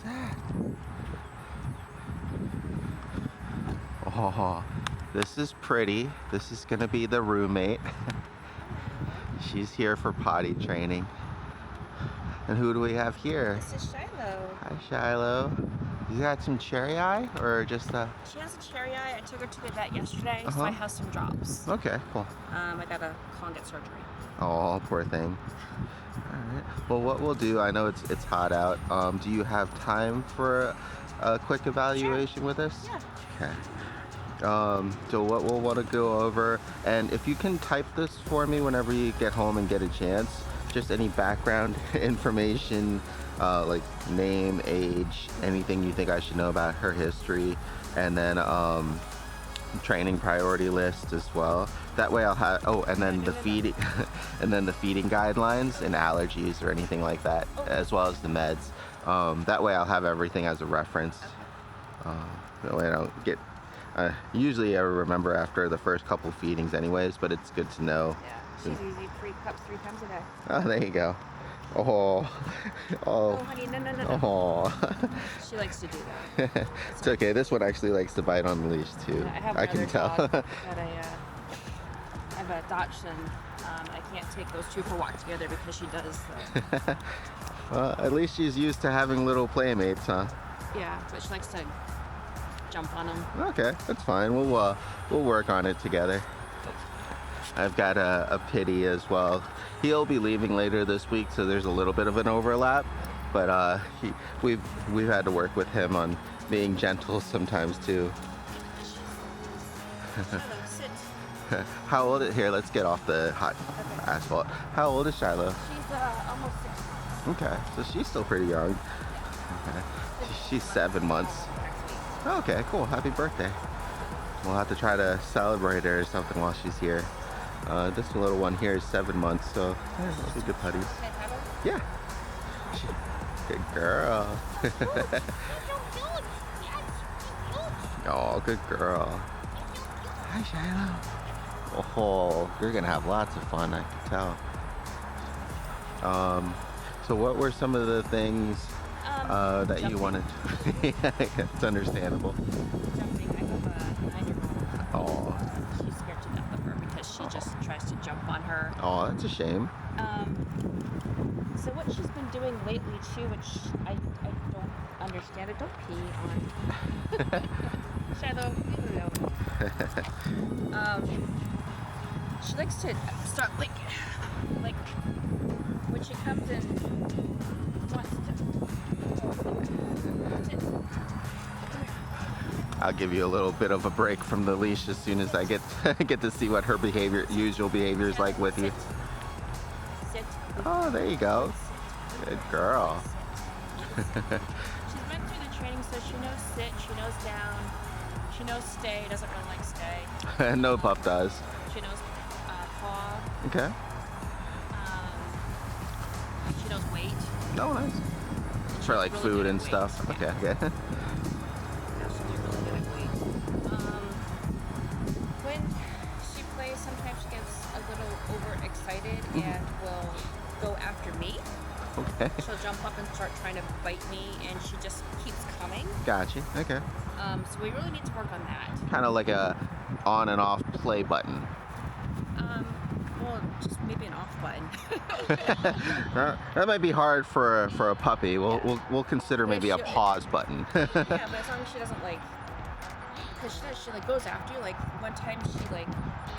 that? Oh, this is pretty. This is gonna be the roommate. She's here for potty training. And who do we have here? This is Shiloh. Hi, Shiloh. You got some cherry eye or just a... She has a cherry eye. I took her to the vet yesterday, so I have some drops. Okay, cool. I gotta call and get surgery. Oh, poor thing. All right. Well, what we'll do, I know it's hot out. Do you have time for a quick evaluation with us? Yeah. Okay. So what we'll want to go over, and if you can type this for me whenever you get home and get a chance, just any background information, like name, age, anything you think I should know about her history, and then training priority list as well. That way I'll have, and then the feeding, and then the feeding guidelines and allergies or anything like that, as well as the meds. That way I'll have everything as a reference. That way I don't get. Usually I remember after the first couple feedings anyways, but it's good to know. Yeah, she's easy. 3 cups 3 times a day. Oh, there you go. Oh, Oh, honey, no. oh. She likes to do that. It's okay. This one actually likes to bite on the leash too. Yeah, I have I can tell. dog that I have a Dachshund. I can't take those two for a walk together because she does. Well, at least she's used to having little playmates, huh? Yeah, but she likes to jump on them. Okay, that's fine. We'll work on it together. I've got a pitty as well. He'll be leaving later this week, so there's a little bit of an overlap. But we've had to work with him on being gentle sometimes too. Sit. How old is here? Let's get off the hot asphalt. How old is Shiloh? She's almost 6 months. Okay, so she's still pretty young. Okay. She's 7 months. Okay, cool. Happy birthday. We'll have to try to celebrate her or something while she's here. This little one here is 7 months, so yeah, they'll be good putties. Can I have her? Yeah. Good girl. Oh, good girl. Hi, Shiloh. Oh, you're gonna have lots of fun, I can tell. So what were some of the things that you wanted to... It's understandable. Jumping. I have a 9-year-old. Oh. She's scared to death of her because she just tries to jump on her. Oh, that's a shame. So what she's been doing lately too, which I don't understand it. Don't pee on Shiloh, leave it alone. She likes to start like when she comes in, wants to. I'll give you a little bit of a break from the leash as soon as I get to see what her usual behavior is like with you. Sit. Oh, there you go. Good girl. She's been through the training, so she knows sit, she knows down, she knows stay, doesn't really like stay. No pup does. She knows paw. Okay. She knows wait. Oh, nice. For like really food good and at stuff. weights. Okay. Yeah. Yeah, she's really good at weight. When she plays, sometimes she gets a little overexcited and will go after me. Okay. She'll jump up and start trying to bite me, and she just keeps coming. Gotcha. Okay. So we really need to work on that. Kind of like a on and off play button. Well, just maybe an off button. That might be hard for a puppy. We'll consider maybe a pause button. Yeah, but as long as she doesn't like, because she like goes after you. Like one time she like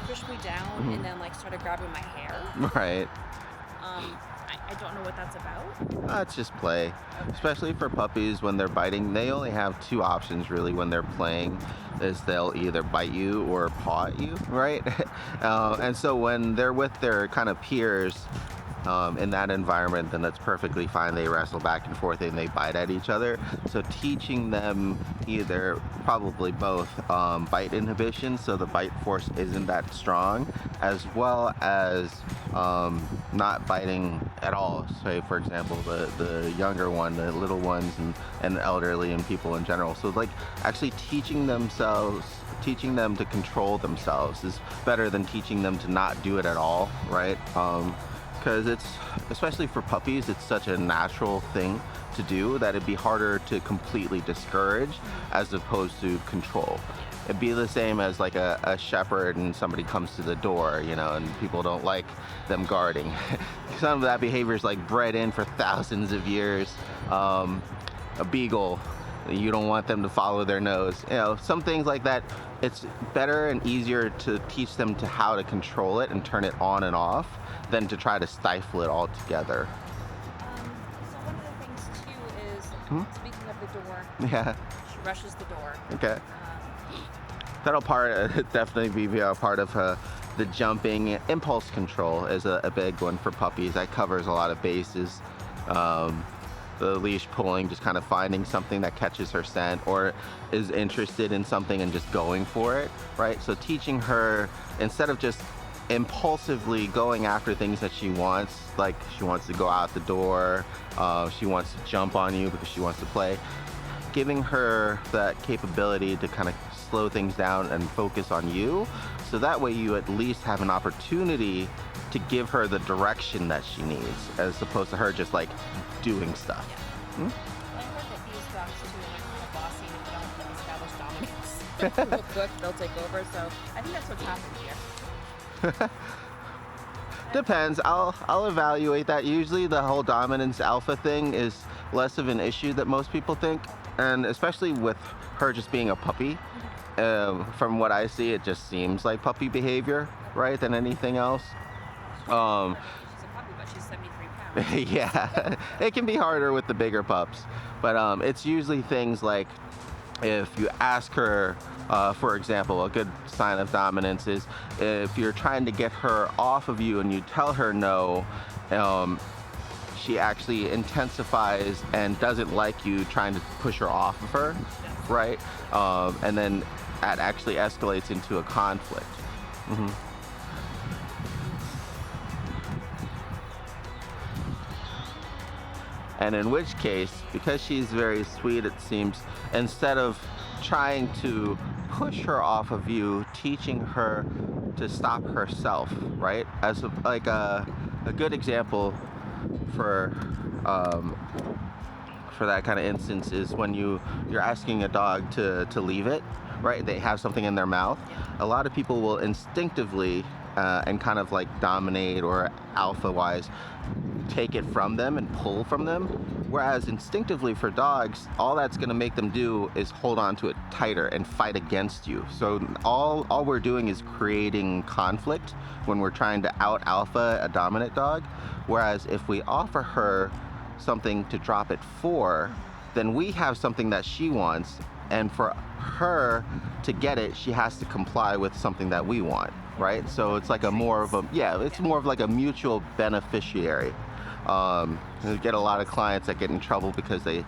pushed me down and then like started grabbing my hair. Right. I don't know what that's about. It's just play. Especially for puppies when they're biting. They only have two options really when they're playing. Is they'll either bite you or paw at you, right? And so when they're with their kind of peers in that environment, then that's perfectly fine. They wrestle back and forth and they bite at each other. So teaching them either, probably both, bite inhibition, so the bite force isn't that strong, as well as not biting at all. Say for example the younger one, the little ones, and the elderly and people in general. So like actually teaching them to control themselves is better than teaching them to not do it at all, right? because it's, especially for puppies, it's such a natural thing to do that it'd be harder to completely discourage as opposed to control. It'd be the same as like a shepherd and somebody comes to the door, you know, and people don't like them guarding. Some of that behavior is like bred in for thousands of years. A beagle, you don't want them to follow their nose. You know, some things like that, it's better and easier to teach them to how to control it and turn it on and off than to try to stifle it altogether. So one of the things too is, speaking of the door, Yeah, she rushes the door. okay. That'll definitely be a part of the jumping. Impulse control is a big one for puppies. That covers a lot of bases. The leash pulling, just kind of finding something that catches her scent or is interested in something and just going for it, right? So teaching her, instead of just impulsively going after things that she wants, like she wants to go out the door, she wants to jump on you because she wants to play, giving her that capability to kind of slow things down and focus on you, so that way you at least have an opportunity to give her the direction that she needs, as opposed to her just like doing stuff. Yeah. I heard that these dogs too are kind of bossy and if they don't establish dominance real quick, they'll take over. So I think that's what's happening here. Depends. I'll evaluate that. Usually the whole dominance alpha thing is less of an issue that most people think, and especially with her just being a puppy. From what I see, it just seems like puppy behavior, right, than anything else. She's a puppy, but she's 73 pounds. Yeah, it can be harder with the bigger pups, but it's usually things like if you ask her, for example, a good sign of dominance is if you're trying to get her off of you and you tell her no, she actually intensifies and doesn't like you trying to push her off of her, right? And then that actually escalates into a conflict. And in which case, because she's very sweet, it seems, instead of trying to push her off of you, teaching her to stop herself, right? As a good example for that kind of instance is when you're asking a dog to leave it, right? They have something in their mouth. A lot of people will instinctively and kind of like dominate or alpha wise take it from them and pull from them, whereas instinctively for dogs, all that's going to make them do is hold on to it tighter and fight against you. So all we're doing is creating conflict when we're trying to out alpha a dominant dog, whereas if we offer her something to drop it for, then we have something that she wants, and for her to get it, she has to comply with something that we want, right? So it's like more of like a mutual beneficiary. We get a lot of clients that get in trouble because they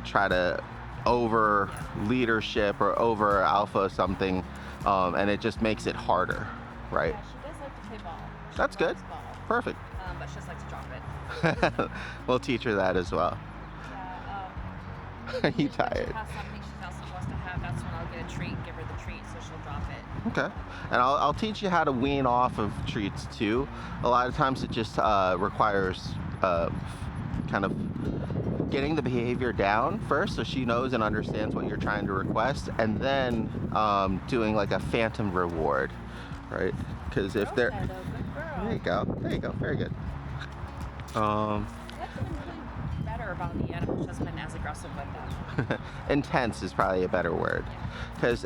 try to over leadership or over alpha something, and it just makes it harder, right? Yeah, she does like to play ball. That's good. Ball, Perfect. but she just likes to drop it. We'll teach her that as well. Yeah, Are you usually when tired? she has something she also wants to have, that's when I'll get a treat and give her the treat so she'll drop it. Okay. And I'll teach you how to wean off of treats too. A lot of times it just requires kind of getting the behavior down first so she knows and understands what you're trying to request, and then doing like a phantom reward, right? Because if they're... Shadow, good girl. There you go. Very good. That's been really better about the animal. She hasn't been as aggressive with them. Intense is probably a better word, because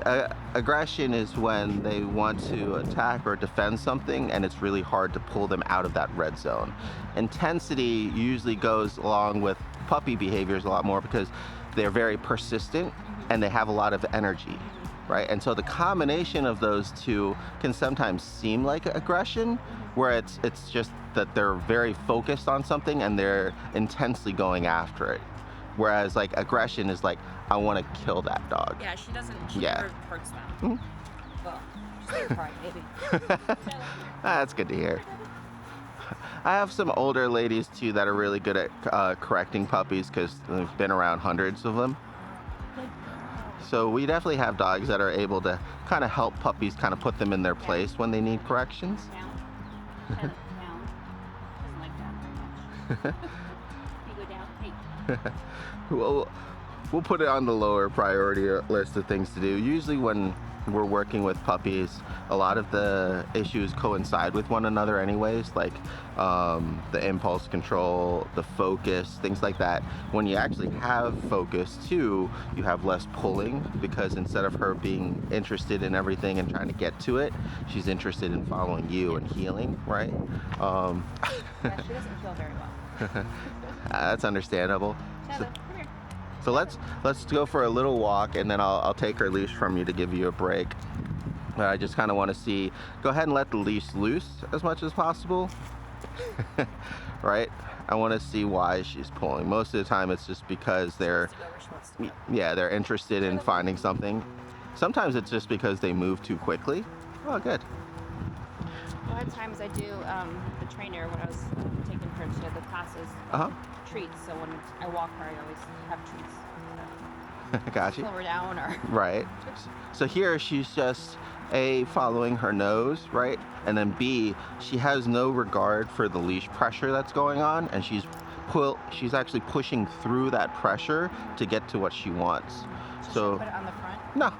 aggression is when they want to attack or defend something and it's really hard to pull them out of that red zone. Intensity usually goes along with puppy behaviors a lot more because they're very persistent and they have a lot of energy, right? And so the combination of those two can sometimes seem like aggression, where it's just that they're very focused on something and they're intensely going after it. Whereas like aggression is like, I want to kill that dog. Yeah, she doesn't. She Yeah. never hurts them. Well, just like pride, maybe. That's good to hear. I have some older ladies too that are really good at correcting puppies because they've been around hundreds of them. So we definitely have dogs that are able to kind of help puppies kind of put them in their place when they need corrections. Down. Down. Doesn't like You go down. Hey. Well, we'll put it on the lower priority list of things to do. Usually when we're working with puppies, a lot of the issues coincide with one another anyways, like the impulse control, the focus, things like that. When you actually have focus too, you have less pulling, because instead of her being interested in everything and trying to get to it, she's interested in following you and healing, right? Yeah, she doesn't feel very well. That's understandable. Shadow, come here. So let's go for a little walk, and then I'll take her leash from you to give you a break. I just kind of want to see. Go ahead and let the leash loose as much as possible. Right? I want to see why she's pulling. Most of the time, it's just because they're, yeah, they're interested in finding something. Sometimes it's just because they move too quickly. Oh, good. A lot of times I do the trainer when I was taking her to the classes. Treats. So when I walk her, I always have treats. Got you. Slow her down or. Right. So here she's just A, following her nose, right? And then B, she has no regard for the leash pressure that's going on, and she's actually pushing through that pressure to get to what she wants. So put it on the front? No.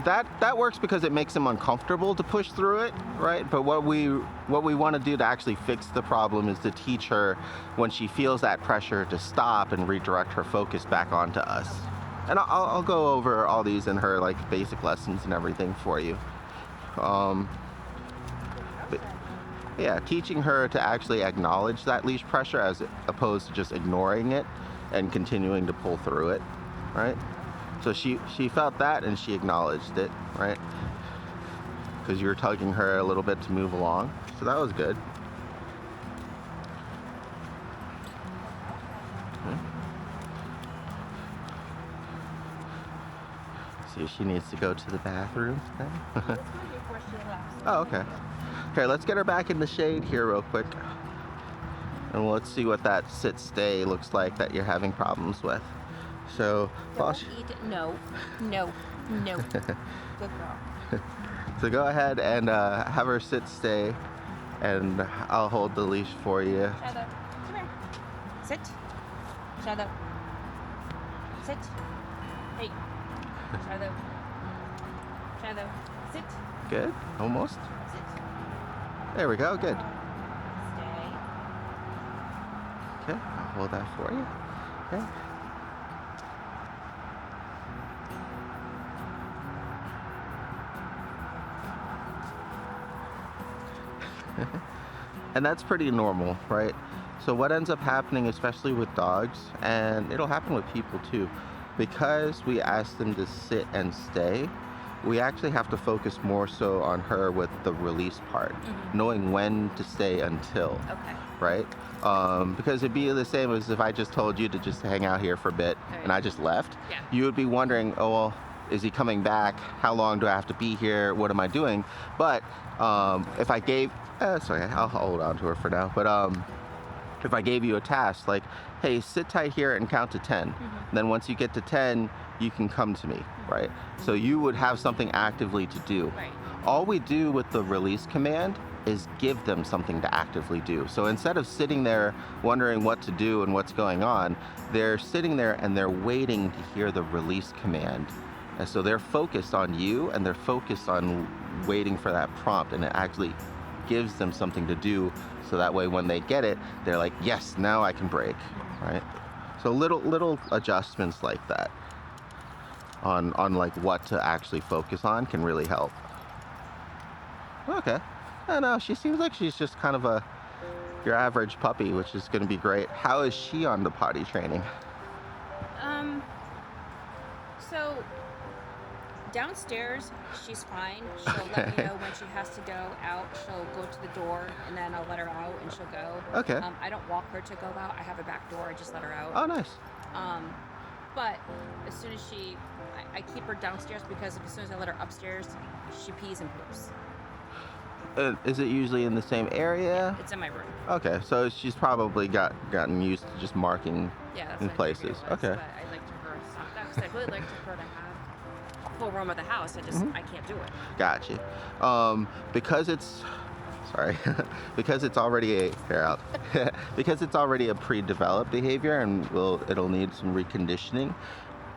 That works because it makes them uncomfortable to push through it, right? But what we want to do to actually fix the problem is to teach her, when she feels that pressure, to stop and redirect her focus back onto us. And I'll go over all these in her like basic lessons and everything for you. But yeah, teaching her to actually acknowledge that leash pressure as opposed to just ignoring it and continuing to pull through it, right? So she felt that and she acknowledged it, right? Because you were tugging her a little bit to move along. So that was good. Okay. See if she needs to go to the bathroom then. Oh, okay. Okay, let's get her back in the shade here real quick. And let's see what that sit-stay looks like that you're having problems with. So, No. Good girl. So go ahead and have her sit, stay, and I'll hold the leash for you. Shadow, come here. Sit. Shadow. Sit. Hey. Shadow. Shadow. Sit. Good. Almost. Sit. There we go. Good. Stay. Okay. I'll hold that for you. Okay. And that's pretty normal, right? So what ends up happening, especially with dogs, and it'll happen with people too, because we ask them to sit and stay, we actually have to focus more so on her with the release part, knowing when to stay until. Okay. Right? Because it'd be the same as if I just told you to just hang out here for a bit and I just left. Yeah. You would be wondering, oh, well, is he coming back? How long do I have to be here? What am I doing? But if I gave, sorry, I'll hold on to her for now. But if I gave you a task like, hey, sit tight here and count to 10. Then once you get to 10, you can come to me, right? So you would have something actively to do. Right. All we do with the release command is give them something to actively do. So instead of sitting there wondering what to do and what's going on, they're sitting there and they're waiting to hear the release command. And so they're focused on you and they're focused on waiting for that prompt, and it actually gives them something to do, so that way when they get it, they're like, yes, now I can break, right? So little adjustments like that on like what to actually focus on can really help. Okay. I know, she seems like she's just kind of your average puppy, which is going to be great. How is she on the potty training? So downstairs, she's fine. She'll let me know when she has to go out. She'll go to the door, and then I'll let her out, and she'll go. Okay. I don't walk her to go out. I have a back door. I just let her out. Oh, nice. But as soon as I keep her downstairs, because as soon as I let her upstairs, she pees and poops. Is it usually in the same area? It's in my room. Okay, so she's probably gotten used to just marking that's in what I places. figured it was, Okay. But I like to her to stop that, because I really like her to have full room of the house. I can't do it. Gotcha. Because it's sorry, because it's already because it's already a pre-developed behavior and it'll need some reconditioning.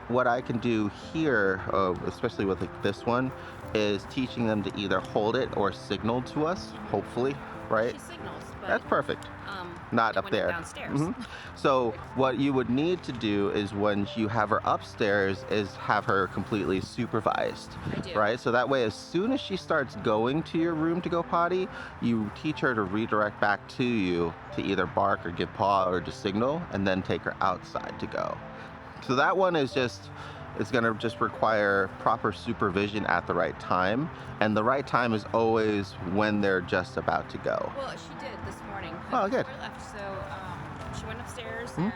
What I can do here, especially with like this one, is teaching them to either hold it or signal to us, hopefully, right? She signals, but That's perfect. Not up when you're there. downstairs. So what you would need to do is when you have her upstairs is have her completely supervised. I do. Right? So that way as soon as she starts going to your room to go potty, you teach her to redirect back to you to either bark or give paw or to signal, and then take her outside to go. So that one is going to just require proper supervision at the right time, and the right time is always when they're just about to go. Well, she did this morning. Oh, good. Before I left, so she went upstairs and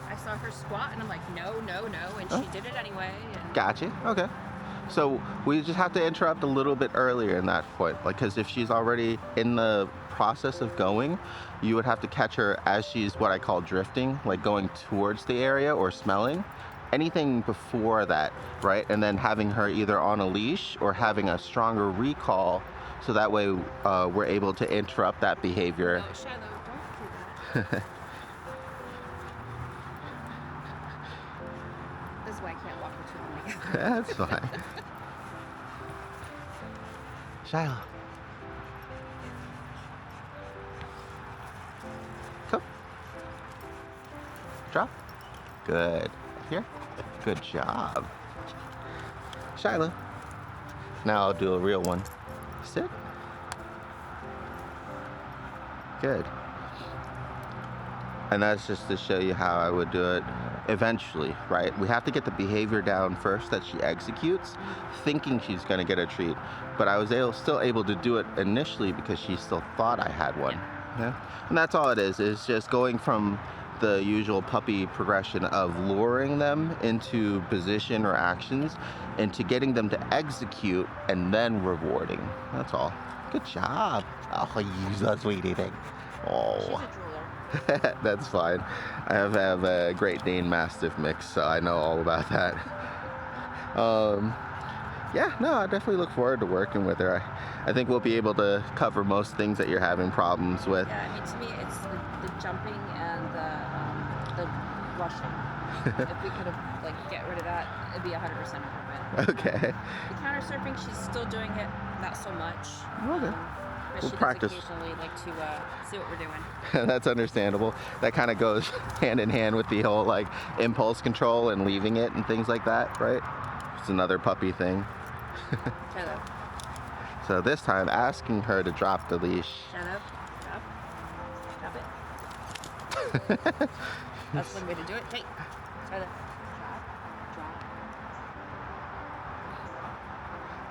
I saw her squat, and I'm like, no, and she did it anyway. And Gotcha. Okay. So we just have to interrupt a little bit earlier in that point, like, because if she's already in the process of going, you would have to catch her as she's what I call drifting, like going towards the area or smelling. Anything before that, right? And then having her either on a leash or having a stronger recall, so that way we're able to interrupt that behavior. No, Shiloh, don't do that. This is why I can't walk with two of them together. That's fine. Shiloh. Come. Drop. Good. Here. Good job. Shiloh. Now I'll do a real one. Sit. Good. And that's just to show you how I would do it eventually, right? We have to get the behavior down first that she executes, thinking she's going to get a treat. But I was still able to do it initially because she still thought I had one. Yeah. And that's all it is just going from the usual puppy progression of luring them into position or actions into getting them to execute and then rewarding. That's all. Good job. Oh, you so sweetie thing. Oh. She's a drooler. That's fine. I have a Great Dane Mastiff mix, so I know all about that. Yeah, no, I definitely look forward to working with her. I think we'll be able to cover most things that you're having problems with. Yeah, I mean, to me, it's the jumping and the rushing. If we could have, get rid of that, it'd be 100% improvement. Okay. The counter surfing, she's still doing it, not so much. Okay. But We'll she practice. does occasionally like to see what we're doing. That's understandable. That kind of goes hand in hand with the whole impulse control and leaving it and things like that, right? It's another puppy thing. Shiloh. So this time, asking her to drop the leash. Shiloh. Drop. Drop it. That's one way to do it. Take. Shiloh. Drop.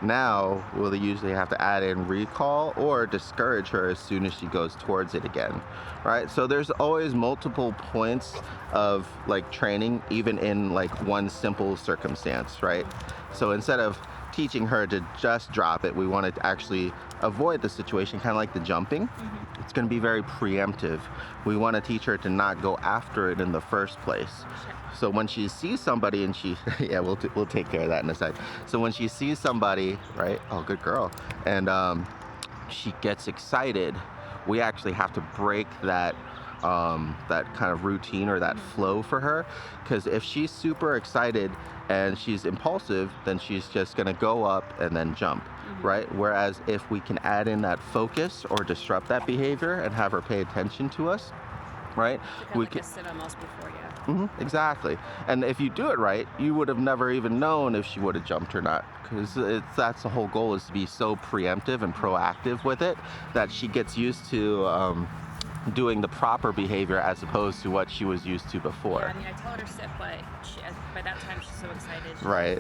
Now, we'll usually have to add in recall or discourage her as soon as she goes towards it again, right? So there's always multiple points of training, even in one simple circumstance, right? So instead of teaching her to just drop it, we want to actually avoid the situation, kind of like the jumping. It's going to be very preemptive. We want to teach her to not go after it in the first place. So when she sees somebody and she, yeah, we'll take care of that in a sec. So when she sees somebody, right? Oh, good girl. And she gets excited, we actually have to break that kind of routine or that flow for her. Because if she's super excited and she's impulsive, then she's just gonna go up and then jump, right? Whereas if we can add in that focus or disrupt that behavior and have her pay attention to us, right? We can sit almost before you. Exactly. And if you do it right, you would have never even known if she would have jumped or not, because that's the whole goal, is to be so preemptive and proactive with it that she gets used to doing the proper behavior as opposed to what she was used to before. Yeah, I mean, I told her to sit, but by that time she's so excited. Right.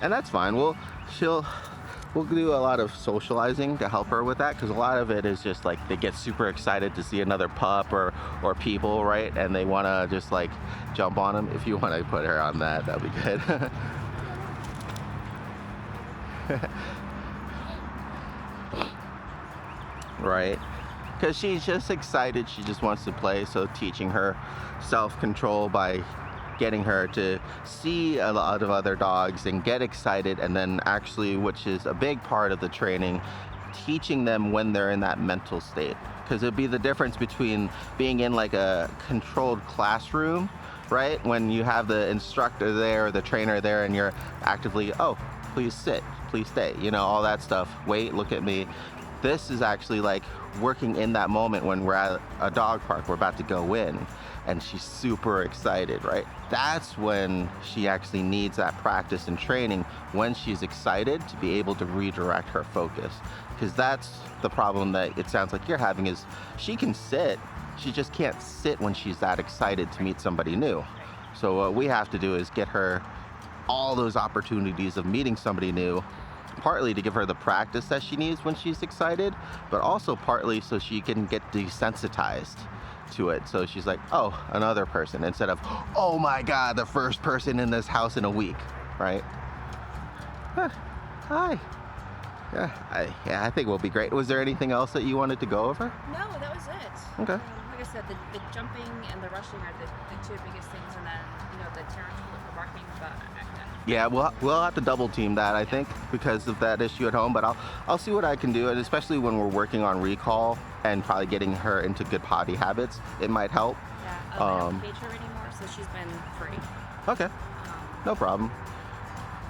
And that's fine. We'll do a lot of socializing to help her with that, because a lot of it is just they get super excited to see another pup or people, right? And they want to just jump on them. If you want to put her on that, that'd be good. Right? Because she's just excited. She just wants to play. So teaching her self-control by getting her to see a lot of other dogs and get excited, and then actually, which is a big part of the training, teaching them when they're in that mental state. Because it'd be the difference between being in like a controlled classroom, right? When you have the instructor there or the trainer there and you're actively, oh, please sit, please stay, you know, all that stuff. Wait, look at me. This is actually like working in that moment when we're at a dog park, we're about to go in, and she's super excited, right? That's when she actually needs that practice and training, when she's excited, to be able to redirect her focus. Because that's the problem that it sounds like you're having, is she can sit, she just can't sit when she's that excited to meet somebody new. So what we have to do is get her all those opportunities of meeting somebody new, partly to give her the practice that she needs when she's excited, but also partly so she can get desensitized to it. So she's like, oh, another person, instead of, oh my God, the first person in this house in a week, right? Hi. Yeah, I think we'll be great. Was there anything else that you wanted to go over? No, that was it. Okay. Like I said, the jumping and the rushing are the two biggest things, and then, you know, the tarantula, the barking, but yeah, we'll have to double team that, I think, because of that issue at home. But I'll see what I can do, and especially when we're working on recall and probably getting her into good potty habits, it might help. Yeah, I don't cage her anymore, so she's been free. Okay, no problem.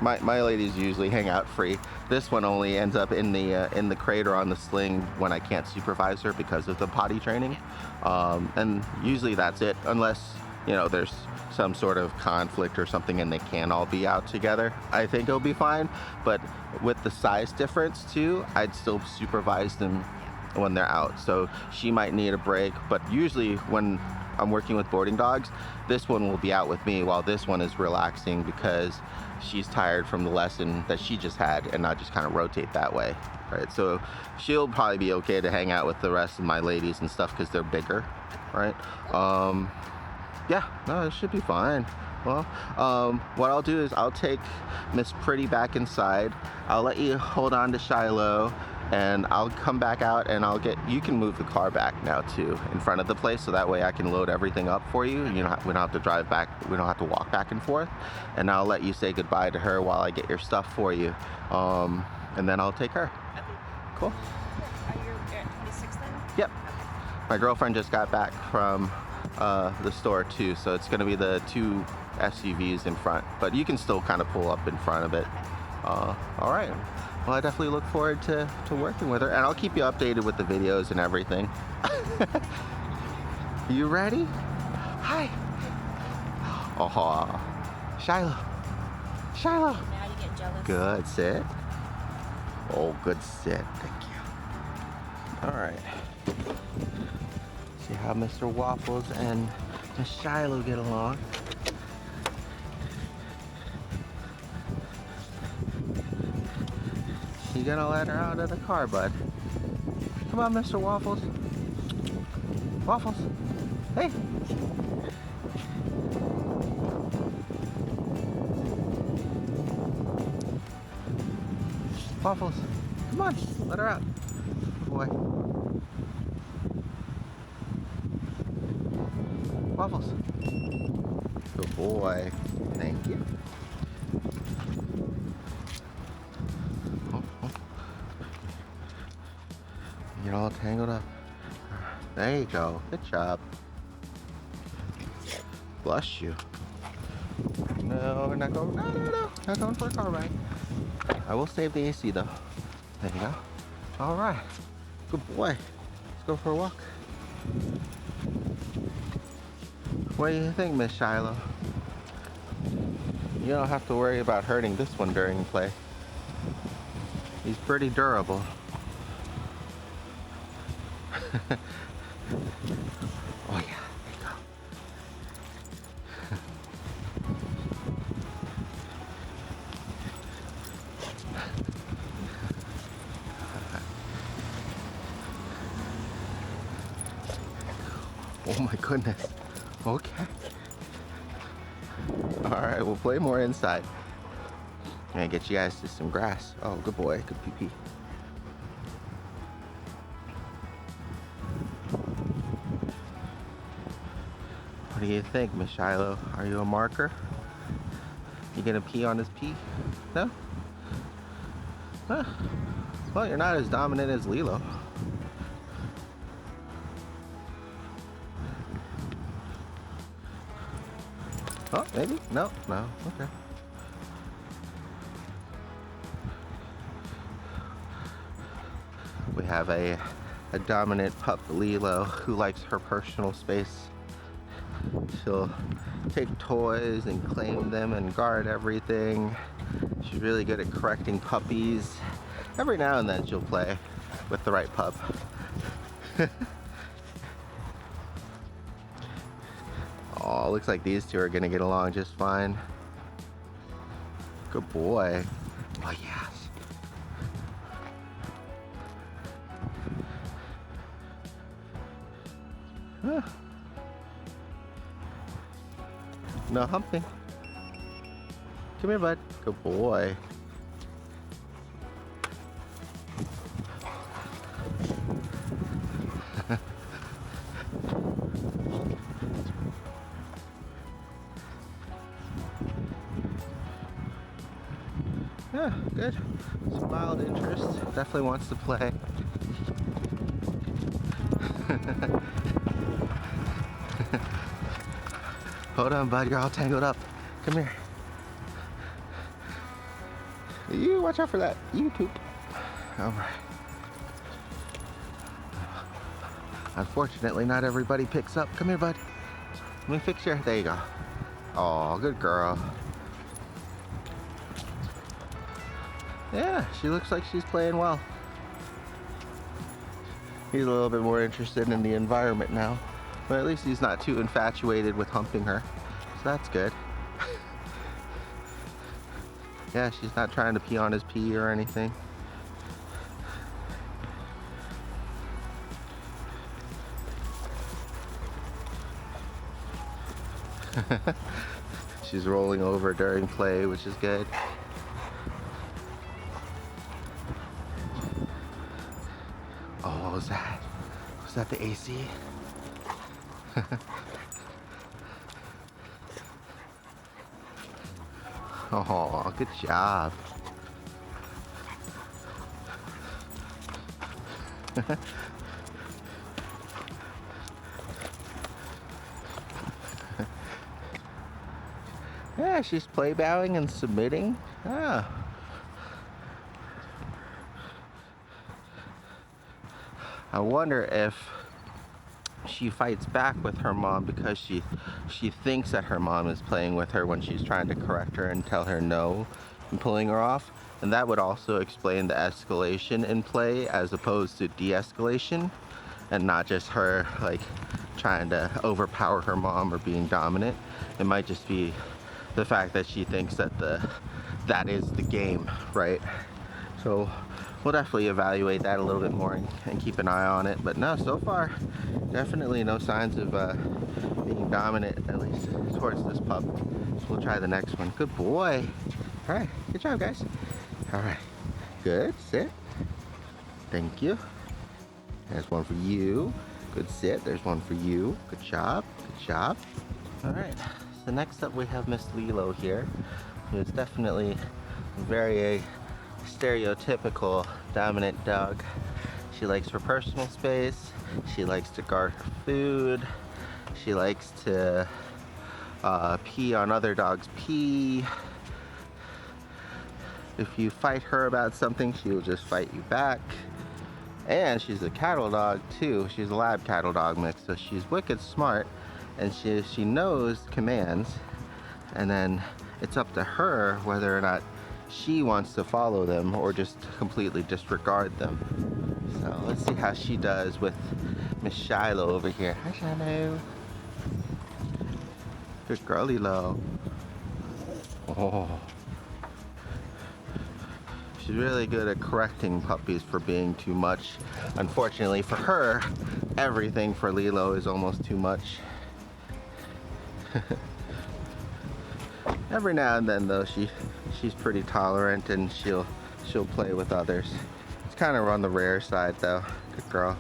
My ladies usually hang out free. This one only ends up in the crate or on the sling when I can't supervise her because of the potty training, and usually that's it, unless, you know, there's some sort of conflict or something and they can't all be out together. I think it'll be fine, but with the size difference too, I'd still supervise them when they're out. So she might need a break, but usually when I'm working with boarding dogs, this one will be out with me while this one is relaxing because she's tired from the lesson that she just had, and I just kind of rotate that way, right? So she'll probably be okay to hang out with the rest of my ladies and stuff because they're bigger, right? Yeah, no, it should be fine. Well, what I'll do is I'll take Miss Pretty back inside. I'll let you hold on to Shiloh, and I'll come back out and you can move the car back now too in front of the place, so that way I can load everything up for you. You know, we don't have to drive back, we don't have to walk back and forth. And I'll let you say goodbye to her while I get your stuff for you. And then I'll take her. Okay. Cool. You're at 26 then? Yep. My girlfriend just got back from the store too, so it's going to be the two SUVs in front, but you can still kind of pull up in front of it. All right. Well, I definitely look forward to working with her, and I'll keep you updated with the videos and everything. You ready? Hi. Oh, Shiloh. Shiloh. Now you get jealous. Good sit. Oh, good sit. Thank you. All right. See how Mr. Waffles and Miss Shiloh get along. You gonna let her out of the car, bud? Come on, Mr. Waffles. Waffles. Hey. Waffles. Come on, let her out. Boy. Waffles. Good boy. Thank you. You're all tangled up. There you go. Good job. Bless you. No, we're not going. No. Not going for a car ride. I will save the AC though. There you go. All right. Good boy. Let's go for a walk. What do you think, Miss Shiloh? You don't have to worry about hurting this one during play. He's pretty durable. Oh yeah, there you go. Oh my goodness. Okay. All right, we'll play more inside. I'm gonna get you guys to some grass. Oh, good boy, good pee-pee. What do you think, Miss Shiloh? Are you a marker? You gonna pee on his pee? No? Huh. Well, you're not as dominant as Lilo. Oh, maybe? No, no, okay. We have a dominant pup, Lilo, who likes her personal space. She'll take toys and claim them and guard everything. She's really good at correcting puppies. Every now and then she'll play with the right pup. Oh, looks like these two are gonna get along just fine. Good boy. Oh, yes. Huh. No humping. Come here, bud. Good boy. Yeah, good. Some mild interest. Definitely wants to play. Hold on, bud. You're all tangled up. Come here. You watch out for that. You poop. All right. Unfortunately, not everybody picks up. Come here, bud. Let me fix your. There you go. Oh, good girl. Yeah, she looks like she's playing well. He's a little bit more interested in the environment now. But at least he's not too infatuated with humping her. So that's good. Yeah, she's not trying to pee on his pee or anything. She's rolling over during play, which is good. Oh, what was that? Was that the AC? Oh, good job. Yeah, she's play bowing and submitting. Ah. I wonder if she fights back with her mom because she thinks that her mom is playing with her when she's trying to correct her and tell her no and pulling her off. And that would also explain the escalation in play as opposed to de-escalation, and not just her like trying to overpower her mom or being dominant. It might just be the fact that she thinks that that is the game, right? So we'll definitely evaluate that a little bit more and keep an eye on it. But no, so far, definitely no signs of being dominant, at least towards this pup. So we'll try the next one. Good boy. All right, good job, guys. All right, good, sit. Thank you. There's one for you. Good sit, there's one for you. Good job, good job. All right, so next up we have Miss Lilo here, who is definitely very stereotypical dominant dog. She likes her personal space. She likes to guard her food. She likes to pee on other dogs' pee. If you fight her about something, she will just fight you back. And she's a cattle dog too. She's a lab cattle dog mix, so she's wicked smart, and she knows commands, and then it's up to her whether or not she wants to follow them or just completely disregard them. So let's see how she does with Miss Shiloh over here. Hi, Shiloh. Good girl, Lilo. Oh. She's really good at correcting puppies for being too much. Unfortunately for her, everything for Lilo is almost too much. Every now and then though, she's pretty tolerant and she'll play with others. It's kind of on the rare side though. Good girl.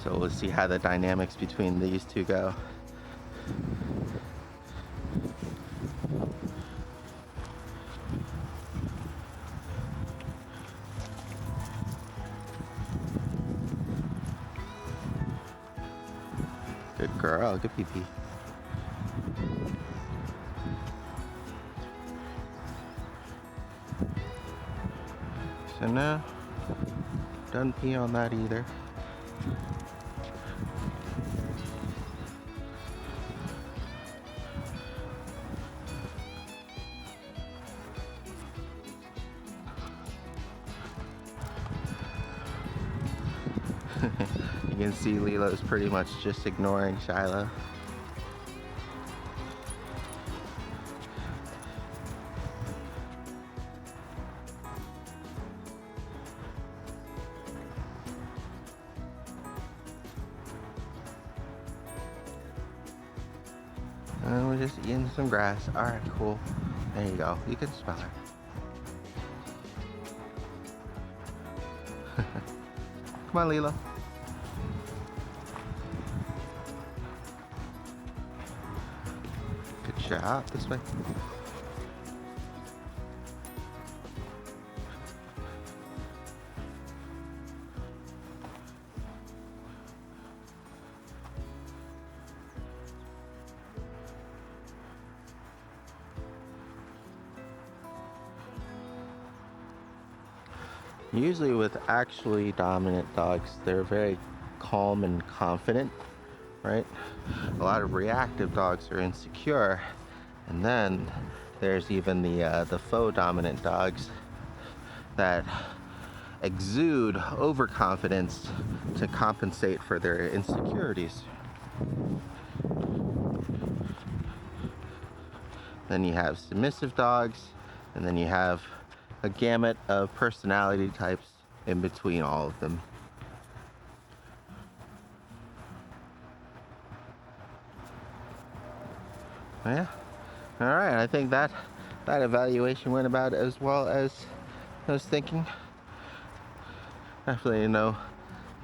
So we'll see how the dynamics between these two go. Good girl, good pee pee. So now, don't pee on that either. You can see Lilo's pretty much just ignoring Shiloh. And we're just eating some grass. Alright, cool. There you go. You can smell her. Come on, Lilo. Good job. This way. Usually with actually dominant dogs, they're very calm and confident, right? A lot of reactive dogs are insecure, and then there's even the faux dominant dogs that exude overconfidence to compensate for their insecurities. Then you have submissive dogs, and then you have a gamut of personality types in between all of them. Yeah. All right. I think that evaluation went about as well as I was thinking. Definitely no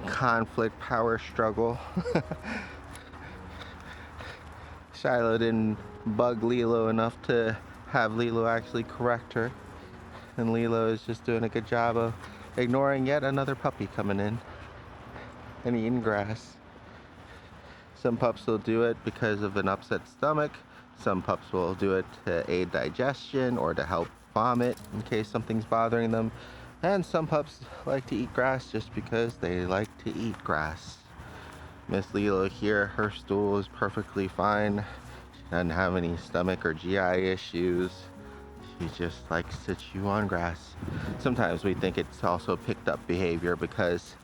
conflict, power struggle. Shiloh didn't bug Lilo enough to have Lilo actually correct her. And Lilo is just doing a good job of ignoring yet another puppy coming in and eating grass. Some pups will do it because of an upset stomach. Some pups will do it to aid digestion or to help vomit in case something's bothering them. And some pups like to eat grass just because they like to eat grass. Miss Lilo here, her stool is perfectly fine. She doesn't have any stomach or GI issues. She just likes to chew on grass. Sometimes we think it's also picked up behavior because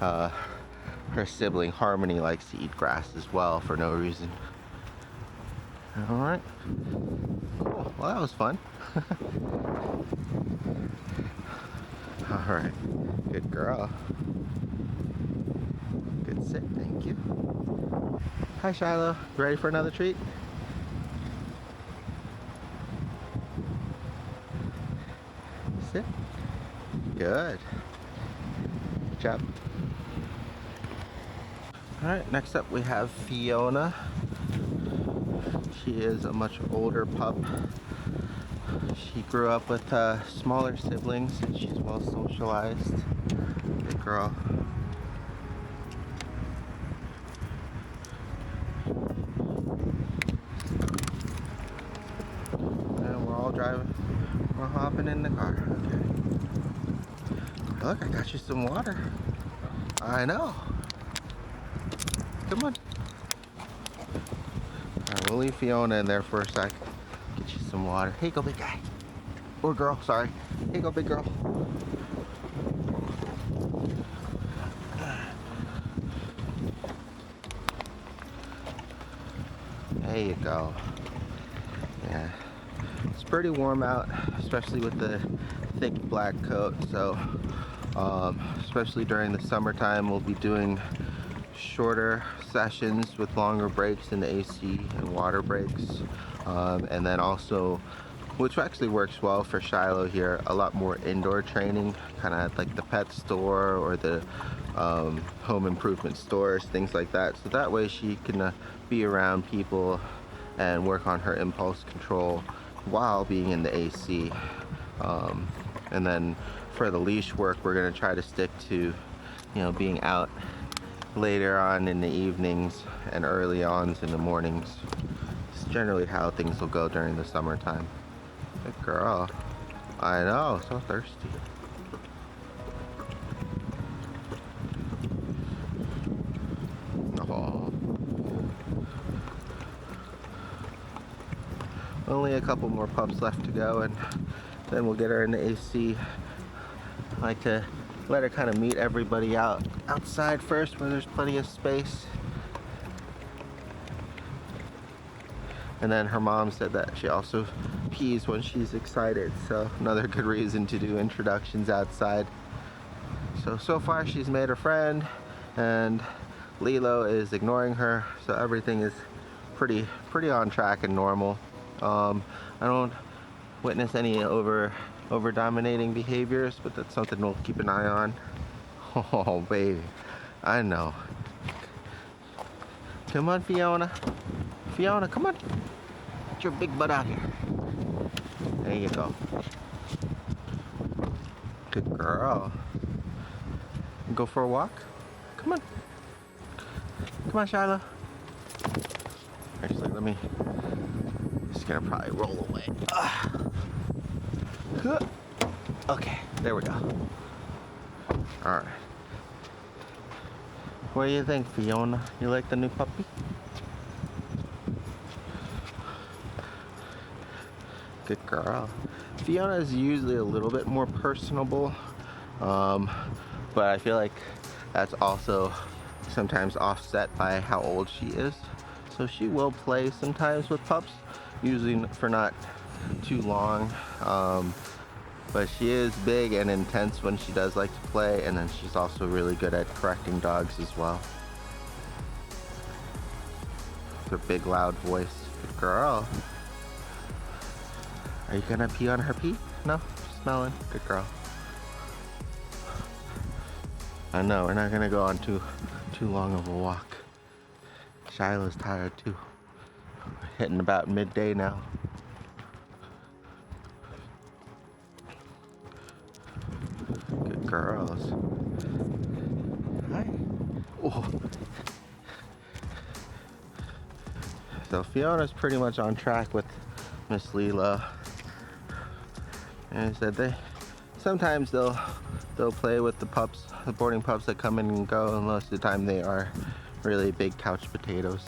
her sibling Harmony likes to eat grass as well for no reason. Alright. Cool. Well, that was fun. Alright. Good girl. Good sit, thank you. Hi, Shiloh. You ready for another treat? Sit. Good. Good job. Alright, next up we have Fiona. She is a much older pup. She grew up with smaller siblings and she's well socialized. Good girl. And we're all driving. We're hopping in the car. Okay. Look, I got you some water. I know. Come on. Alright, we'll leave Fiona in there for a sec. Get you some water. Here you go, big guy. Or girl, sorry. Here you go, big girl. There you go. Yeah. It's pretty warm out, especially with the thick black coat. So, especially during the summertime, we'll be doing shorter sessions with longer breaks in the AC and water breaks. And then also, which actually works well for Shiloh here, a lot more indoor training, kind of like the pet store or the home improvement stores, things like that. So that way she can be around people and work on her impulse control while being in the AC. And then for the leash work, we're going to try to stick to, being out later on in the evenings and early ons in the mornings. It's generally how things will go during the summertime. Good girl. I know, so thirsty. Oh. Only a couple more pups left to go, and then we'll get her in the AC. I like to let her kind of meet everybody outside first where there's plenty of space. And then her mom said that she also pees when she's excited, so another good reason to do introductions outside. So far she's made a friend, and Lilo is ignoring her, so everything is pretty on track and normal. I don't witness any over dominating behaviors, but that's something we'll keep an eye on. Oh baby, I know. Come on, Fiona. Fiona, come on. Get your big butt out here. There you go. Good girl. Go for a walk? Come on. Come on, Shiloh. Actually, let me. Just gonna probably roll away. Okay, there we go. Alright. What do you think, Fiona? You like the new puppy? Good girl. Fiona is usually a little bit more personable, but I feel like that's also sometimes offset by how old she is. So she will play sometimes with pups, usually for not too long, but she is big and intense when she does like to play, and then she's also really good at correcting dogs as well. Her big loud voice. Good girl. Are you gonna pee on her pee? No? Smelling. Good girl. I know, we're not gonna go on too long of a walk. Shiloh's tired too. We're hitting about midday now. Good girls. Hi. Oh. So Fiona's pretty much on track with Miss Lila. And I said sometimes they'll play with the pups, the boarding pups that come in and go, and most of the time they are really big couch potatoes.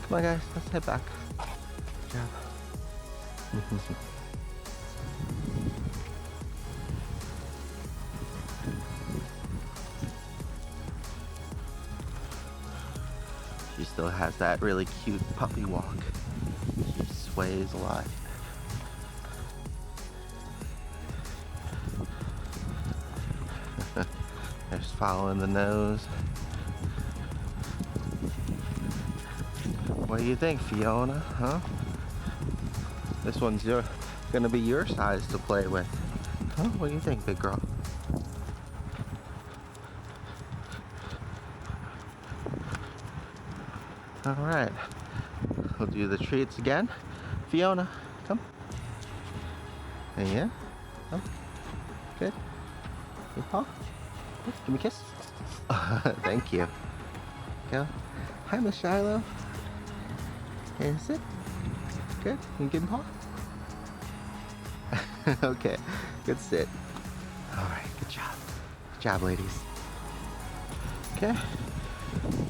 Come on guys, let's head back. Good job. She still has that really cute puppy walk. She sways a lot. Just following the nose. What do you think, Fiona? Huh? This one's gonna be your size to play with. Huh? What do you think, big girl? All right. We'll do the treats again. Fiona, come. Yeah. Come. Good. Good paw. Good. Give me a kiss. Thank you. Go. Hi, Miss Shiloh. And sit. Good. You give him paw? Okay. Good sit. Alright, good job. Good job, ladies. Okay.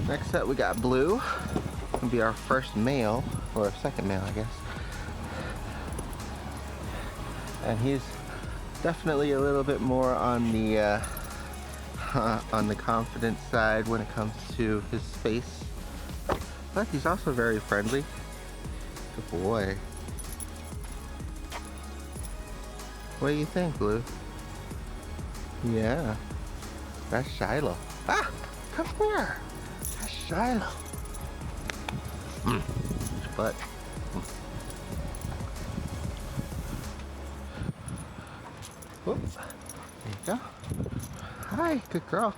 Next up we got Blue. It'll be our first male, or second male, I guess. And he's definitely a little bit more on the confident side when it comes to his space. But he's also very friendly. Good boy. What do you think, Blue? Yeah. That's Shiloh. Ah! Come here! That's Shiloh. But Whoops. There you go. Hi, good girl.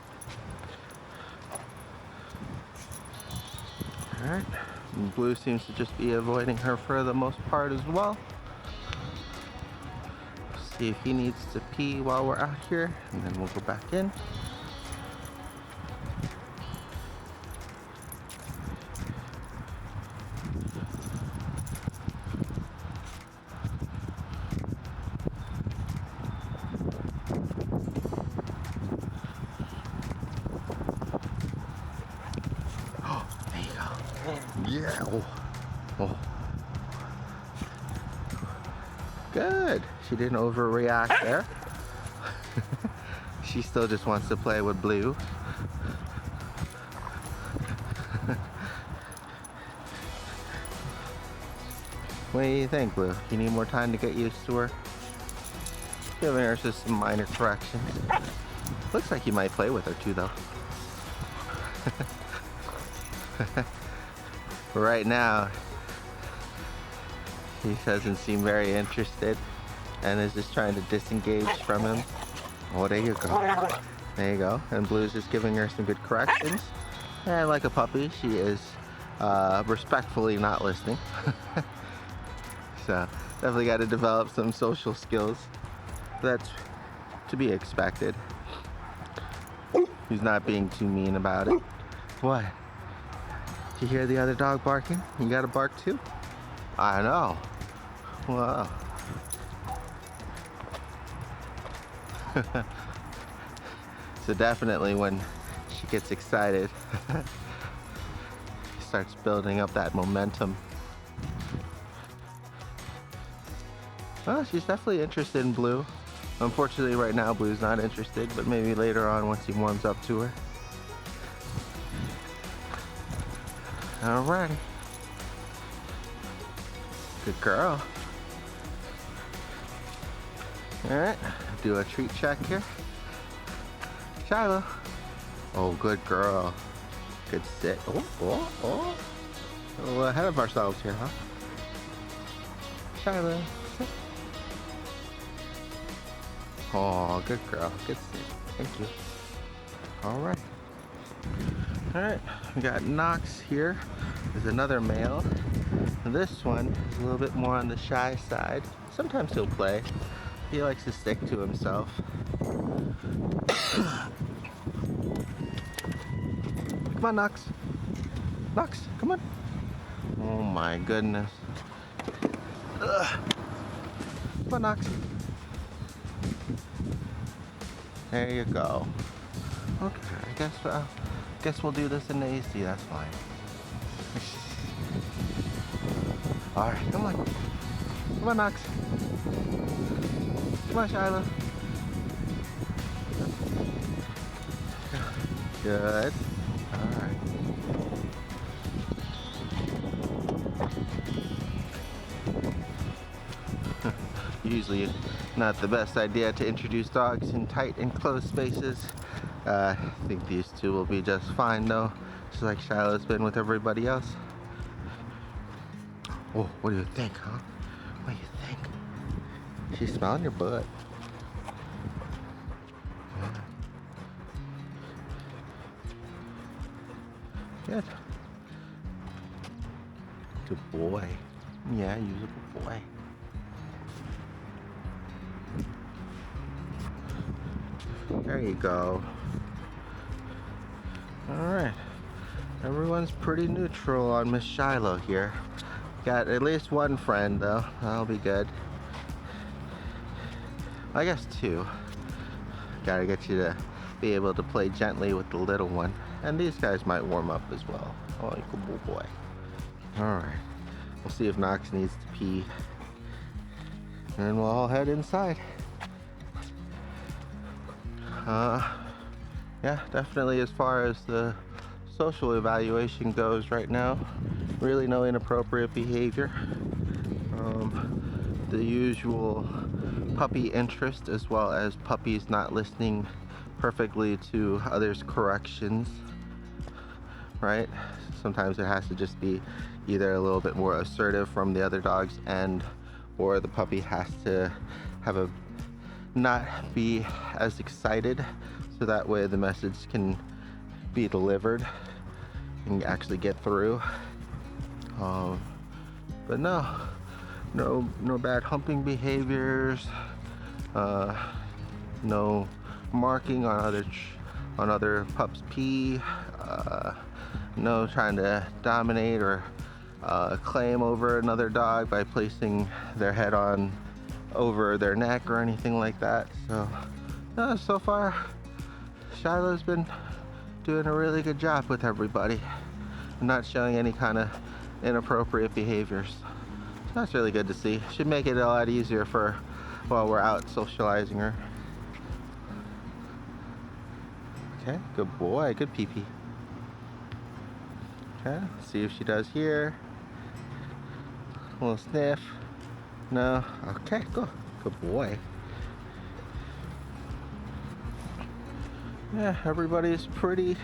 Alright. Blue seems to just be avoiding her for the most part as well. See if he needs to pee while we're out here, and then we'll go back in. Yeah. Oh. Oh. Good. She didn't overreact there. She still just wants to play with Blue. What do you think, Blue? You need more time to get used to her? Giving her just some minor corrections. Looks like you might play with her too, though. Right now, he doesn't seem very interested and is just trying to disengage from him. Oh, there you go. There you go. And Blue's just giving her some good corrections. And like a puppy, she is respectfully not listening. So definitely got to develop some social skills. That's to be expected. He's not being too mean about it. What? Did you hear the other dog barking? You gotta bark too? I know. Wow. So definitely when she gets excited, she starts building up that momentum. Well, she's definitely interested in Blue. Unfortunately right now Blue's not interested, but maybe later on once he warms up to her. Alrighty. Good girl. Alright, do a treat check here. Shiloh. Oh, good girl. Good sit. Oh, oh, oh. A little ahead of ourselves here, huh? Shiloh. Sit. Oh, good girl. Good sit. Thank you. Alright. Alright, we got Knox here. There's another male. This one is a little bit more on the shy side. Sometimes he'll play. He likes to stick to himself. Come on, Knox. Knox, come on. Oh my goodness. Ugh. Come on, Knox. There you go. Okay, I guess we'll do this in the AC, that's fine. Alright, come on. Come on, Knox. Come on, Shiloh. Good. Alright. Usually not the best idea to introduce dogs in tight enclosed spaces. I think these two will be just fine though, just like Shiloh's been with everybody else. Oh, what do you think, huh? What do you think? She's smelling your butt. Yeah. Good. Good boy. Yeah, you're a good boy. There you go. Alright. Everyone's pretty neutral on Miss Shiloh here. Got at least one friend though. That'll be good. I guess two. Gotta get you to be able to play gently with the little one. And these guys might warm up as well. Oh, you good boy. Alright. We'll see if Knox needs to pee. And then we'll all head inside. Yeah, definitely as far as the social evaluation goes right now, really no inappropriate behavior. The usual puppy interest as well as puppies not listening perfectly to others' corrections, right? Sometimes it has to just be either a little bit more assertive from the other dog's end, or the puppy has to have a not be as excited, so that way the message can be delivered and actually get through. But no bad humping behaviors, no marking on other pups' pee, no trying to dominate or claim over another dog by placing their head on over their neck or anything like that. So so far Shiloh's been doing a really good job with everybody, not showing any kind of inappropriate behaviors. So that's really good to see. Should make it a lot easier for while we're out socializing her. Okay, good boy, good pee-pee. Okay, let's see if she does here. A little sniff. No. Okay, good boy. Yeah, everybody's pretty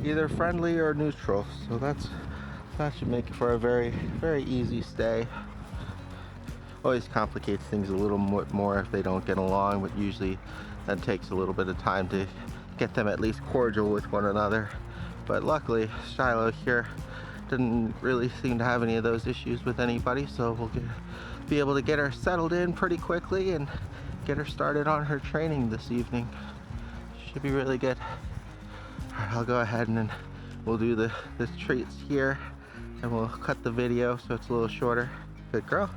either friendly or neutral, so that should make it for a very, very easy stay. Always complicates things a little more if they don't get along, but usually that takes a little bit of time to get them at least cordial with one another. But luckily, Shiloh here didn't really seem to have any of those issues with anybody, so we'll be able to get her settled in pretty quickly and get her started on her training this evening. Should be really good. All right, I'll go ahead and then we'll do the treats here, and we'll cut the video so it's a little shorter. Good girl.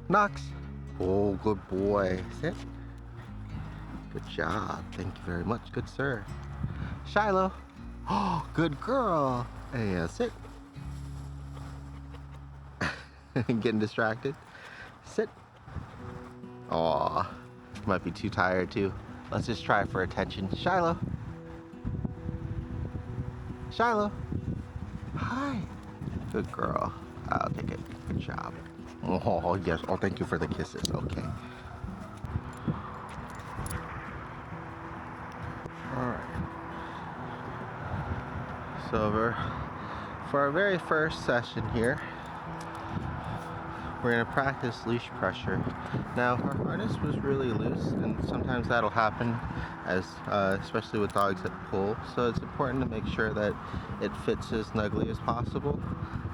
Knox. Oh, good boy. Sit. Good job. Thank you very much. Good sir. Shiloh. Oh, good girl. Hey, sit. Getting distracted. Sit. Aw, might be too tired too. Let's just try for attention. Shiloh. Shiloh. Hi. Good girl. I'll take it. Good job. Oh, yes. Oh, thank you for the kisses. Okay. Alright. So for our very first session here, we're going to practice leash pressure. Now, her harness was really loose, and sometimes that'll happen, especially with dogs that pull. So it's important to make sure that it fits as snugly as possible.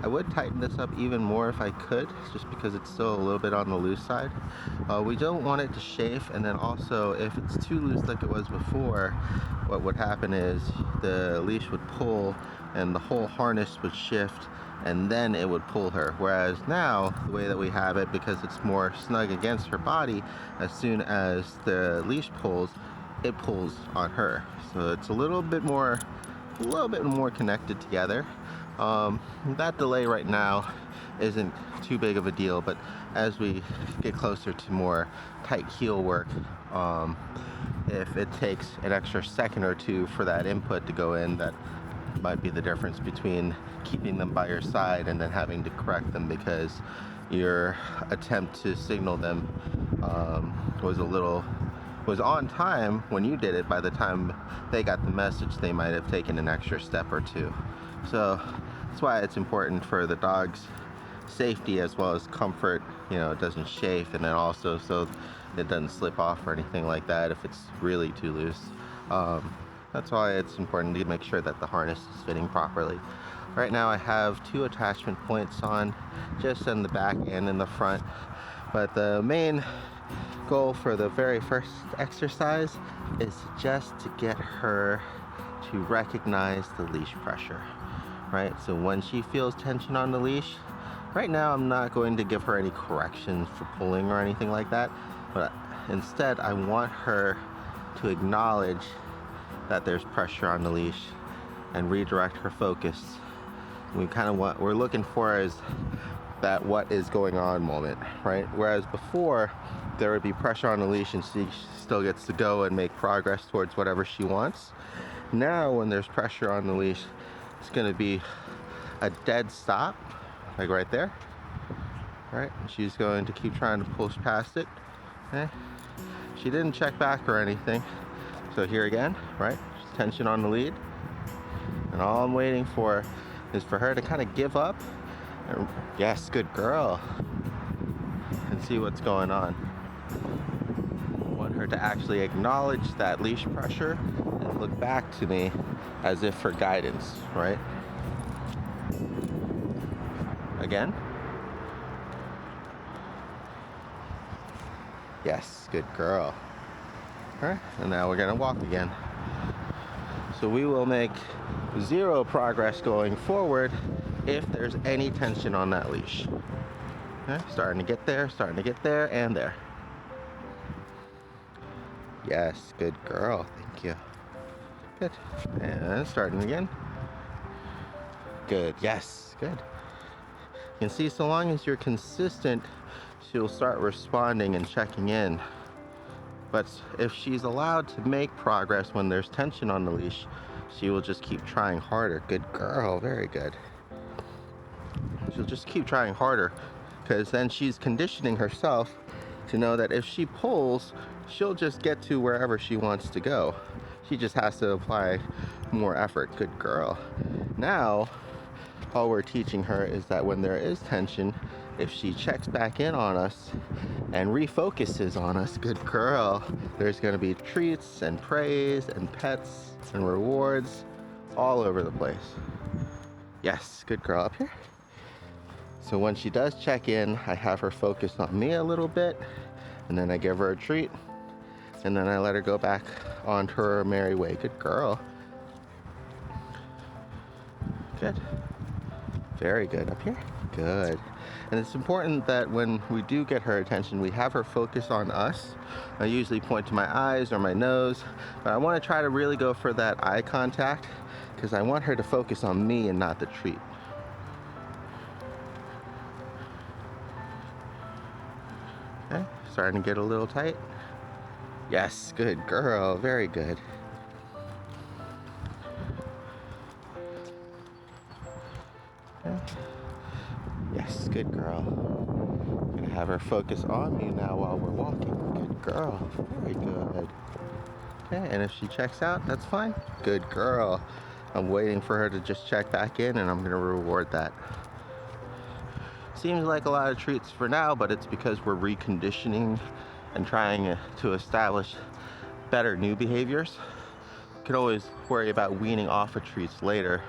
I would tighten this up even more if I could, just because it's still a little bit on the loose side. We don't want it to chafe, and then also if it's too loose like it was before, what would happen is the leash would pull and the whole harness would shift, and then it would pull her. Whereas now, the way that we have it, because it's more snug against her body, as soon as the leash pulls, it pulls on her. So it's a little bit more connected together. That delay right now isn't too big of a deal, but as we get closer to more tight heel work, if it takes an extra second or two for that input to go in, that might be the difference between keeping them by your side and then having to correct them because your attempt to signal them was on time when you did it. By the time they got the message, they might have taken an extra step or two. So that's why it's important for the dog's safety as well as comfort, it doesn't chafe, and then also so it doesn't slip off or anything like that if it's really too loose. That's why it's important to make sure that the harness is fitting properly. Right now I have 2 attachment points on, just in the back and in the front. But the main goal for the very first exercise is just to get her to recognize the leash pressure, right? So when she feels tension on the leash, right now I'm not going to give her any corrections for pulling or anything like that, but instead I want her to acknowledge that there's pressure on the leash and redirect her focus. We're looking for is that what is going on moment, right? Whereas before there would be pressure on the leash and she still gets to go and make progress towards whatever she wants. Now when there's pressure on the leash, it's going to be a dead stop, like right there, right? And she's going to keep trying to push past it. Okay? She didn't check back or anything. So here again, right? Tension on the lead. And all I'm waiting for is for her to kind of give up. And, yes, good girl. And see what's going on. her to actually acknowledge that leash pressure and look back to me as if for guidance, right? Again. Yes, good girl. All right, and now we're gonna walk again. So we will make 0 progress going forward if there's any tension on that leash. Okay, starting to get there, and there. Yes, good girl, thank you. Good, and starting again. Good, yes, good. You can see so long as you're consistent, she'll start responding and checking in. But if she's allowed to make progress when there's tension on the leash, she will just keep trying harder. Good girl, very good. She'll just keep trying harder because then she's conditioning herself to know that if she pulls, she'll just get to wherever she wants to go. She just has to apply more effort. Good girl. Now, all we're teaching her is that when there is tension, if she checks back in on us and refocuses on us, good girl, there's going to be treats and praise and pets and rewards all over the place. Yes, good girl. Up here. So when she does check in, I have her focus on me a little bit, and then I give her a treat, and then I let her go back on her merry way. Good girl. Good. Very good. Up here. Good. And it's important that when we do get her attention, we have her focus on us. I usually point to my eyes or my nose, but I want to try to really go for that eye contact because I want her to focus on me and not the treat. Okay, starting to get a little tight. Yes, good girl, very good. Okay. Yes, good girl. I'm gonna have her focus on me now while we're walking. Good girl, very good. Okay, and if she checks out, that's fine. Good girl. I'm waiting for her to just check back in and I'm gonna reward that. Seems like a lot of treats for now, but it's because we're reconditioning and trying to establish better new behaviors. You can always worry about weaning off of treats later.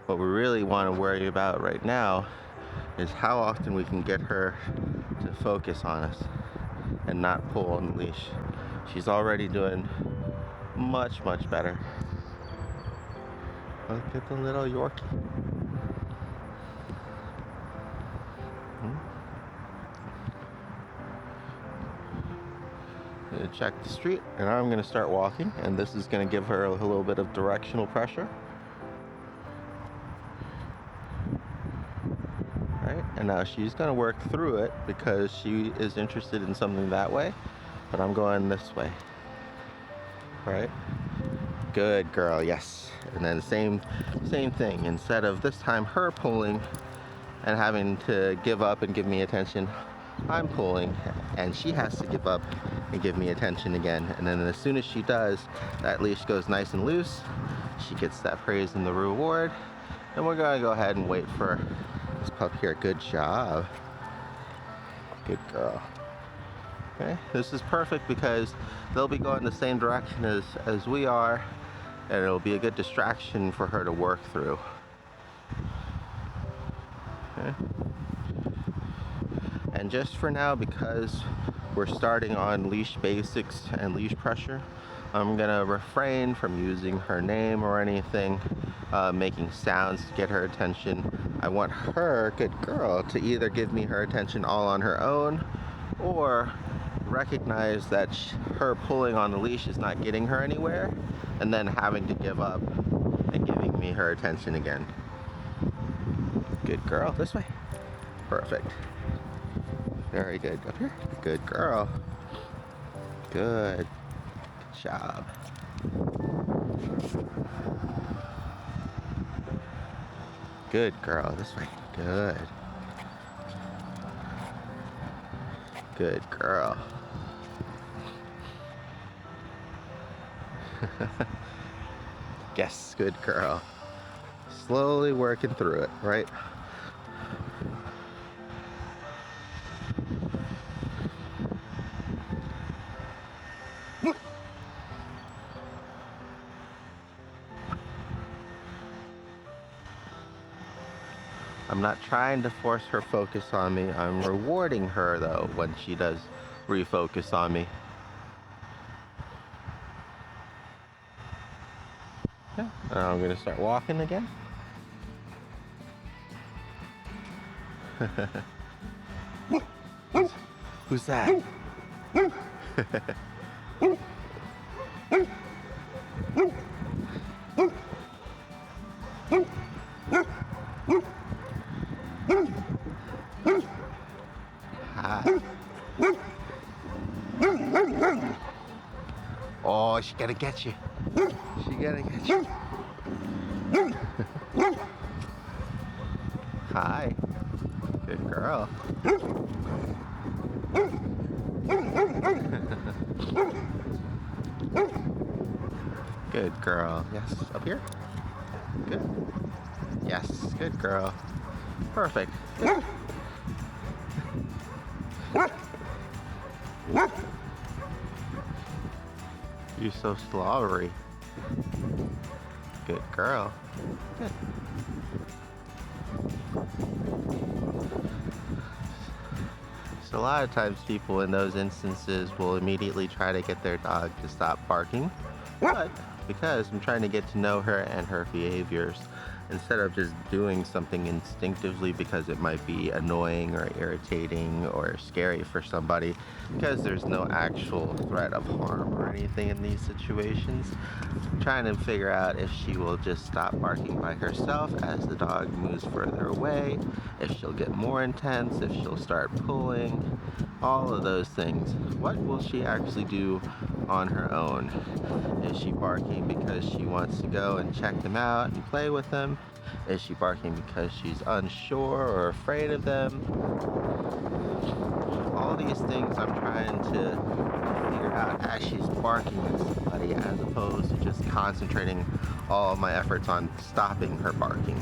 What we really want to worry about right now is how often we can get her to focus on us and not pull on the leash. She's already doing much, much better. Look at the little Yorkie. Gonna check the street, and I'm gonna start walking, and this is gonna give her a little bit of directional pressure. Right, and now she's gonna work through it because she is interested in something that way, but I'm going this way. Right? Good girl, yes. And then same thing. Instead of this time her pulling and having to give up and give me attention, I'm pulling and she has to give up and give me attention again. And then as soon as she does, that leash goes nice and loose. She gets that praise and the reward. And we're gonna go ahead and wait for this pup here. Good job. Good girl. Okay, this is perfect because they'll be going the same direction as we are, and it'll be a good distraction for her to work through. Okay. And just for now, because we're starting on leash basics and leash pressure, I'm gonna refrain from using her name or anything, making sounds to get her attention. I want her, good girl, to either give me her attention all on her own or recognize that her pulling on the leash is not getting her anywhere, and then having to give up and giving me her attention again. Good girl, this way. Perfect. Very good. Up here. Good girl. Good. Good job. Good girl, this way. Good. Good girl. Yes, good girl. Slowly working through it, right? I'm not trying to force her focus on me. I'm rewarding her though when she does refocus on me. Yeah. Now I'm gonna start walking again. Who's that? Hi. Oh, she gotta get you. She gotta get you. Hi. Good girl. Good girl. Yes, up here. Good. Yes, good girl. Perfect. Good. You're so slobbery. Good girl. Good. So a lot of times people in those instances will immediately try to get their dog to stop barking, but because I'm trying to get to know her and her behaviors, instead of just doing something instinctively because it might be annoying or irritating or scary for somebody, because there's no actual threat of harm or anything in these situations, I'm trying to figure out if she will just stop barking by herself as the dog moves further away, if she'll get more intense, if she'll start pulling, all of those things. What will she actually do on her own? Is she barking because she wants to go and check them out and play with them? Is she barking because she's unsure or afraid of them? All these things I'm trying to figure out as she's barking at somebody, as opposed to just concentrating all of my efforts on stopping her barking,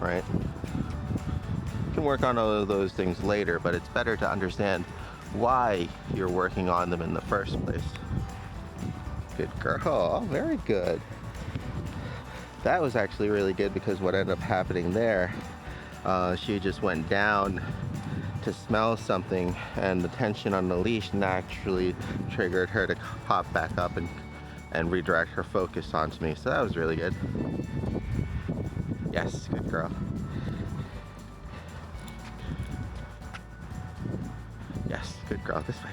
right? You can work on all of those things later, but it's better to understand why you're working on them in the first place. Good girl. Very good. That was actually really good because what ended up happening there, she just went down to smell something, and the tension on the leash naturally triggered her to pop back up and redirect her focus onto me. So that was really good. Yes, good girl. Yes, good girl. This way.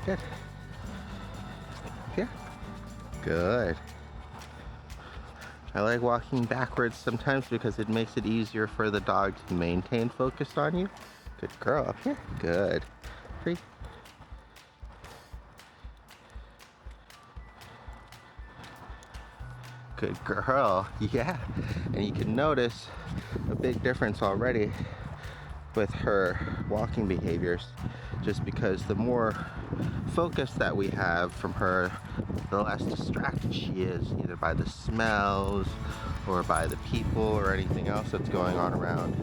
Good. Here. Good. I like walking backwards sometimes because it makes it easier for the dog to maintain focus on you. Good girl. Up here. Good. Free. Good girl. Yeah. And you can notice a big difference already with her walking behaviors, just because the more focus that we have from her, the less distracted she is, either by the smells or by the people or anything else that's going on around.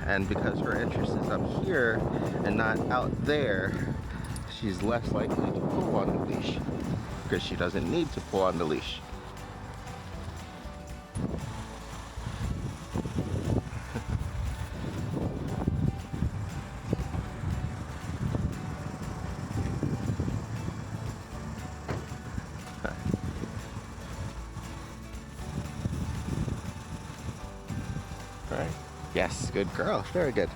And because her interest is up here and not out there, she's less likely to pull on the leash because she doesn't need to pull on the leash. Right? Yes, good girl. Very good.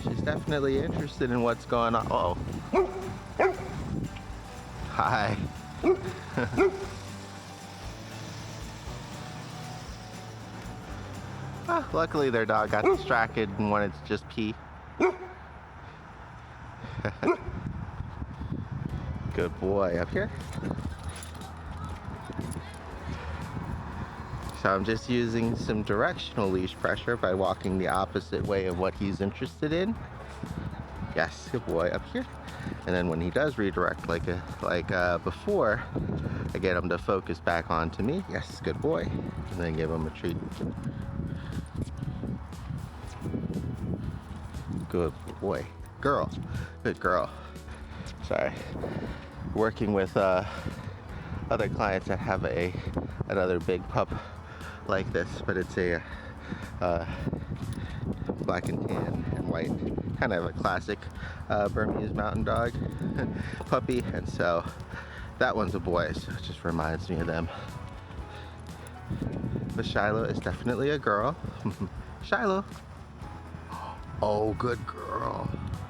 She's definitely interested in what's going on. Uh-oh. Hi. Luckily their dog got distracted and wanted to just pee. Good boy. Up here. So I'm just using some directional leash pressure by walking the opposite way of what he's interested in. Yes, good boy. Up here. And then when he does redirect like before, I get him to focus back onto me. Yes, good boy. And then give him a treat. Good boy. Girl. Good girl. Sorry. Working with other clients that have another big pup like this, but it's a black and tan and white, kind of a classic Burmese mountain dog puppy, and so that one's a boy, so it just reminds me of them. But Shiloh is definitely a girl. Shiloh. Oh, good girl.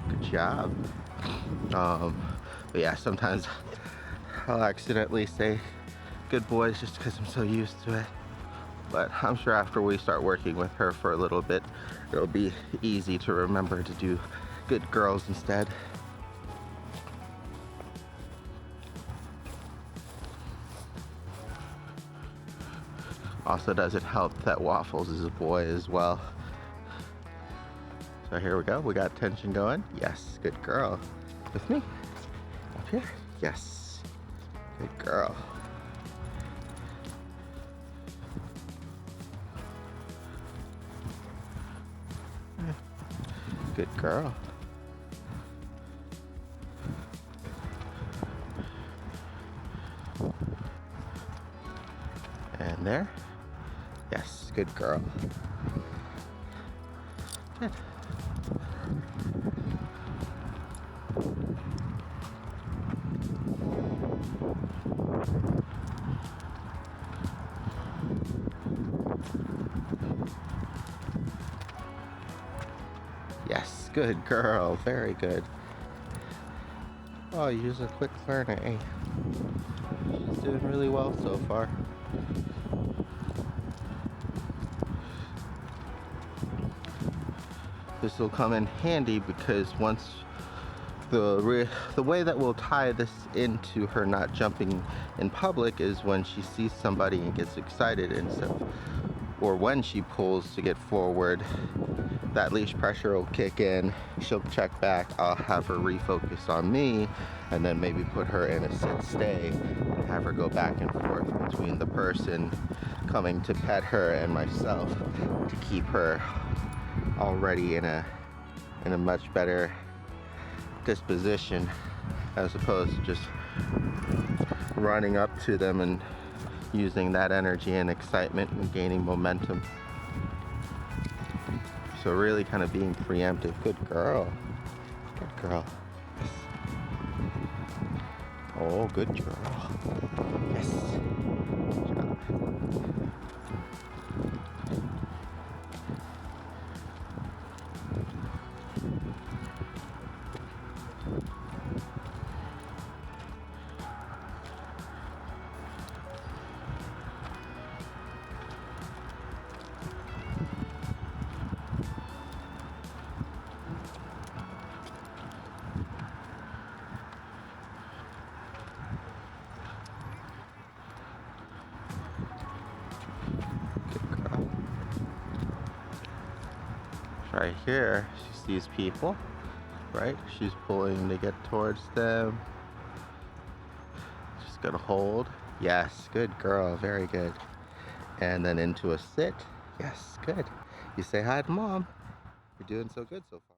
Good job. But yeah, sometimes I'll accidentally say good boys just because I'm so used to it. But I'm sure after we start working with her for a little bit, it'll be easy to remember to do good girls instead. Also doesn't help that Waffles is a boy as well. So here we go, we got tension going. Yes, good girl. With me? Up here? Yes. Good girl. Good girl. And there. Yes, good girl. Good. Yes, good girl. Very good. Oh, you're a quick learner, eh? She's doing really well so far. This will come in handy because once the way that we'll tie this into her not jumping in public is when she sees somebody and gets excited and stuff, or when she pulls to get forward, that leash pressure will kick in, she'll check back, I'll have her refocus on me, and then maybe put her in a sit stay and have her go back and forth between the person coming to pet her and myself to keep her already in a much better disposition, as opposed to just running up to them and using that energy and excitement and gaining momentum. So really kind of being preemptive. Good girl. Good girl. Yes. Oh, good girl. Yes. Good job. Right here, she sees people, right? She's pulling to get towards them. Just gonna hold. Yes, good girl, very good. And then into a sit. Yes, good. You say hi to mom. You're doing so good so far.